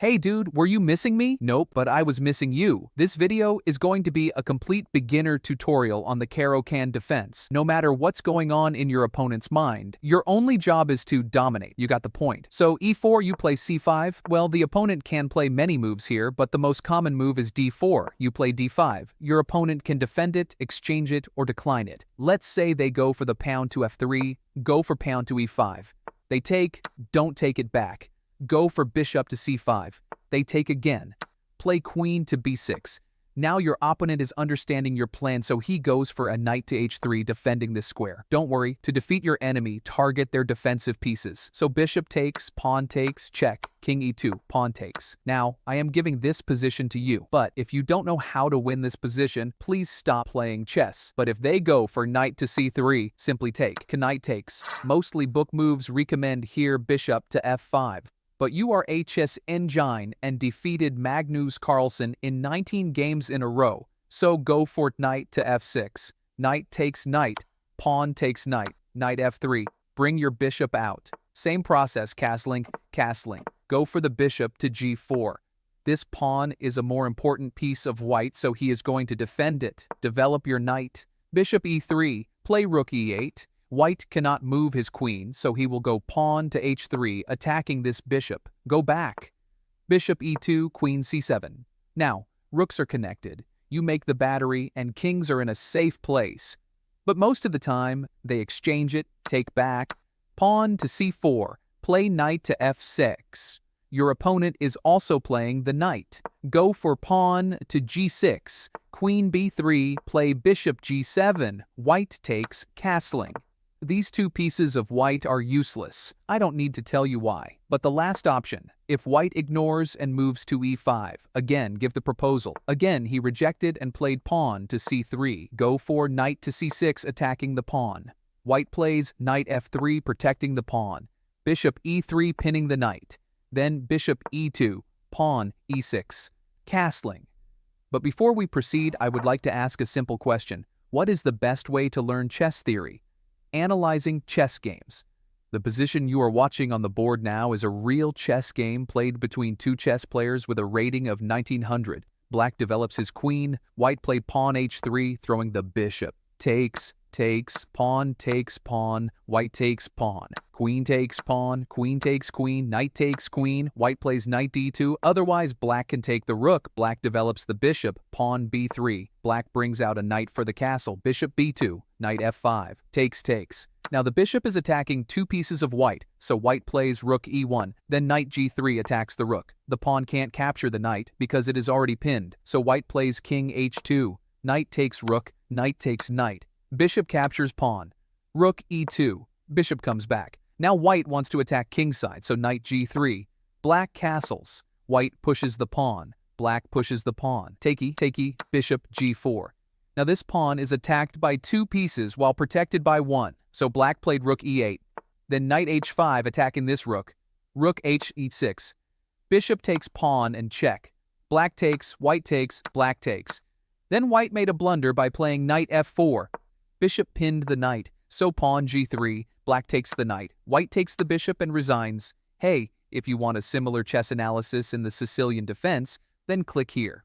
Hey dude, were you missing me? Nope, but I was missing you. This video is going to be a complete beginner tutorial on the Caro-Kann defense. No matter what's going on in your opponent's mind, your only job is to dominate. You got the point. So e4, you play c5. Well, the opponent can play many moves here, but the most common move is d4. You play d5. Your opponent can defend it, exchange it, or decline it. Let's say they go for the pawn to f3, go for pawn to e5. They take, don't take it back. Go for bishop to c5. They take again. Play queen to b6. Now your opponent is understanding your plan, so he goes for a knight to h3, defending this square. Don't worry, to defeat your enemy, target their defensive pieces. So bishop takes, pawn takes, check, king e2, pawn takes. Now, I am giving this position to you, but if you don't know how to win this position, please stop playing chess. But if they go for knight to c3, simply take. Knight takes. Mostly book moves recommend here bishop to f5. But you are a chess engine and defeated Magnus Carlsen in 19 games in a row, so go for knight to f6. Knight takes knight, pawn takes knight, knight f3. Bring your bishop out. Same process, castling. Go for the bishop to g4. This pawn is a more important piece of white, so he is going to defend it. Develop your knight. Bishop e3, play rook e8. White cannot move his queen, so he will go pawn to h3, attacking this bishop. Go back. Bishop e2, queen c7. Now, rooks are connected. You make the battery, and kings are in a safe place. But most of the time, they exchange it, take back. Pawn to c4, play knight to f6. Your opponent is also playing the knight. Go for pawn to g6. Queen b3, play bishop g7. White takes, castling. These two pieces of white are useless. I don't need to tell you why. But the last option, if white ignores and moves to e5, again give the proposal. Again he rejected and played pawn to c3. Go for knight to c6, attacking the pawn. White plays knight f3, protecting the pawn. Bishop e3, pinning the knight. Then bishop e2, pawn e6, castling. But before we proceed, I would like to ask a simple question. What is the best way to learn chess theory? Analyzing chess games. The position you are watching on the board now is a real chess game played between two chess players with a rating of 1900. Black develops his queen, white played pawn h3, throwing the bishop. Takes, pawn takes pawn, white takes pawn. Queen takes pawn, queen takes queen, knight takes queen, white plays knight d2, otherwise black can take the rook, black develops the bishop, pawn b3. Black brings out a knight for the castle, bishop b2, knight f5, takes. Now the bishop is attacking two pieces of white, so white plays rook e1, then knight g3 attacks the rook. The pawn can't capture the knight because it is already pinned, so white plays king h2, knight takes rook, knight takes knight. Bishop captures pawn. Rook e2. Bishop comes back. Now white wants to attack kingside, so knight g3. Black castles. White pushes the pawn. Black pushes the pawn. Takey, bishop g4. Now this pawn is attacked by two pieces while protected by one, so black played rook e8. Then knight h5 attacking this rook. Rook e6. Bishop takes pawn and check. Black takes, white takes, black takes. Then white made a blunder by playing knight f4. Bishop pinned the knight, so pawn g3, black takes the knight, white takes the bishop and resigns. Hey, if you want a similar chess analysis in the Sicilian defense, then click here.